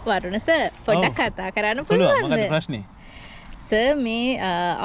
වරුණ sir පොඩ්ඩක් කතා කරන්න පුළුවන්. මොකද පුළුවන්ද? ප්‍රශ්නේ? සර් මේ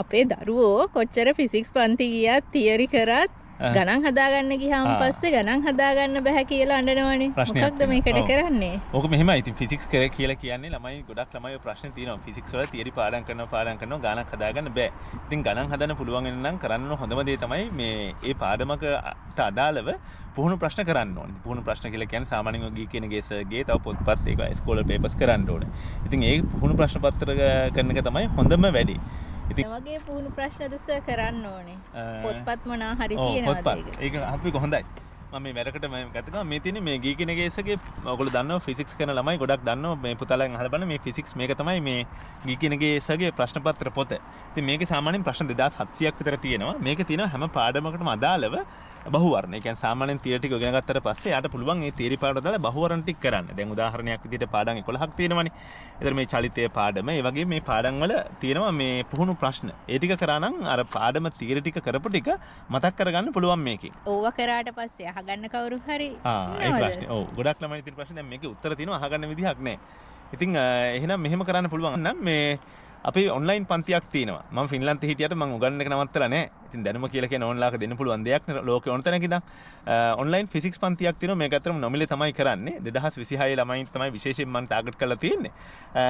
අපේ දරුවෝ කොච්චර ෆිසික්ස් පන්ති ගියත් තියරි කරත් ගණන් හදාගන්න ගියාම පස්සේ ගණන් හදාගන්න බෑ කියලා අඬනවනේ. ප්‍රශ්නයක් මොකක්ද මේකට තියෙනවා. කරන්නේ? ඕක මෙහෙමයි. ඉතින් ෆිසික්ස් කියලා කියන්නේ ළමයි ගොඩක් ළමයි ඔය ප්‍රශ්නේ තියෙනවා. ෆිසික්ස් වල තියරි පාඩම් කරනවා ගණනක් හදාගන්න බෑ. ඉතින් ගණන් හදන්න පුළුවන් වෙන නම් කරන්න හොඳම දේ තමයි මේ ඒ පාඩමකට අදාළව පුහුණු ප්‍රශ්න කරන්න ඕනේ. පුහුණු ප්‍රශ්න කියලා කියන්නේ සාමාන්‍යයෙන් ගී කියන ගේසර්ගේ තව පොත්පත් ඒක ස්කෝලර් පේපර්ස් කරන්න ඕනේ. ඉතින් ඒ පුහුණු ප්‍රශ්න පත්‍ර කරන එක තමයි හොඳම වැඩේ. ඒ වගේ පුහුණු ප්‍රශ්නද සර් කරන්න ඕනේ. පොත්පත් මොනවා හරි තියෙනවද ඒක? ඒක අපි හොඳයි. මම මේ වැඩකට මම ගත කරා මේ තියෙන්නේ මේ ගී කියන ගේසර්ගේ ඔයගොල්ලෝ දන්නවා ෆිසික්ස් කරන ළමයි ගොඩක් දන්නවා මේ පුතාලෙන් අහලා බලන්න මේ ෆිසික්ස් මේක තමයි මේ ගී කියන ගේසර්ගේ ප්‍රශ්න පත්‍ර පොත. ඉතින් මේකේ සාමාන්‍යයෙන් ප්‍රශ්න 2700ක් විතර තියෙනවා. මේකේ තියෙනවා හැම පාඩමකටම අදාළව බහුවර්ණ. ඒ කියන්නේ සාමාන්‍යයෙන් තියරි ටික ඉගෙන ගත්තට පස්සේ යාට පුළුවන් මේ තියරි පාඩම දාලා බහුවර්ණ ටික කරන්න. දැන් උදාහරණයක් විදිහට පාඩම් 11ක් තියෙනවනේ. ඒතර මේ චලිතයේ පාඩම, ඒ වගේ මේ පාඩම් වල තියෙනවා මේ පුහුණු ප්‍රශ්න. ඒ ටික කරා නම් අර පාඩම තියරි ටික කරපු ටික මතක් කරගන්න පුළුවන් මේකේ. ඕවා කරාට පස්සේ අහගන්න කවුරු හරි ඒ ප්‍රශ්නේ. ඔව් ගොඩක් ළමයි තියෙන ප්‍රශ්නේ දැන් මේකේ උත්තර තියෙනවා අහගන්න විදිහක් නැහැ. ඉතින් එහෙනම් මෙහෙම කරන්න පුළුවන් නම් මේ අපි ඔන්ලයින් පන්තියක් තියෙනවා. මම ෆින්ලන්තේ හිටියට මම උගන්වන්න එක නවත්තලා නැහැ. ඉතින් දැනුම කියලා කියන ඕන්ලාක දෙන්න පුළුවන් දෙයක් නේ ලෝකේ ඕන තැනක ඉඳන්. ඔන්ලයින් ෆිසික්ස් පන්තියක් තියෙනවා. මේක අතරම නොමිලේ තමයි කරන්නේ. 2026 ළමයින්ට තමයි විශේෂයෙන් මම ටාගට් කරලා තියෙන්නේ.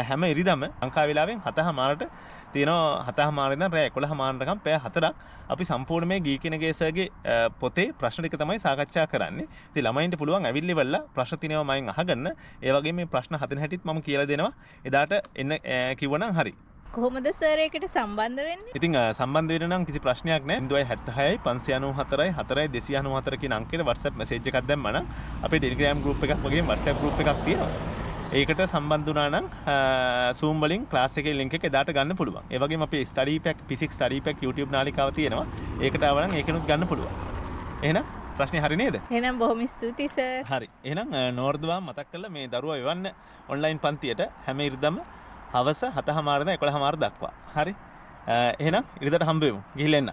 හැම ඉරිදම ලංකා වේලාවෙන් 7:00 තියෙනවා 7:00 ඉඳන් රෑ 11:00 වෙනකම් පැය 4ක් අපි සම්පූර්ණ මේ ගී කියන ගේසර්ගේ පොතේ ප්‍රශ්න ටික තමයි සාකච්ඡා කරන්නේ. ඉතින් ළමයින්ට පුළුවන් ඇවිල්ලි වෙලා ප්‍රශ්න තියෙනවා මයින් අහගන්න. ඒ වගේම මේ ප්‍රශ්න හදන හැටිත් මම කියලා දෙනවා. එදාට එන්න කිව්වනම් හරි. කොහොමද සර් ඒකට සම්බන්ධ වෙන්නේ? ඉතින් සම්බන්ධ වෙන්න නම් කිසි ප්‍රශ්නයක් නැහැ. 076යි 594යි 4294 කියන අංකයට WhatsApp message එකක් දැම්මම නම් අපේ Telegram group එකක් වගේම WhatsApp group එකක් තියෙනවා. ඒකට සම්බන්ධ වුණා නම් Zoom වලින් ක්ලාස් එකේ link එක එදාට ගන්න පුළුවන්. ඒ වගේම අපේ study pack physics study pack YouTube නාලිකාව තියෙනවා. ඒකට ආව නම් ඒකෙනුත් ගන්න පුළුවන්. එහෙනම් ප්‍රශ්නේ හරි නේද? එහෙනම් බොහොම ස්තුතියි සර්. හරි. එහෙනම් නෝර්දවා මතක් කරලා මේ දරුවා එවන්න ඔන්ලයින් පන්තියට හැම ඉරිදම හවස 7:00 ඉඳන් 11:00 දක්වා. හරි. එහෙනම් ඉරිදට හම්බ වෙමු. ගිහිල්ලා එන්න.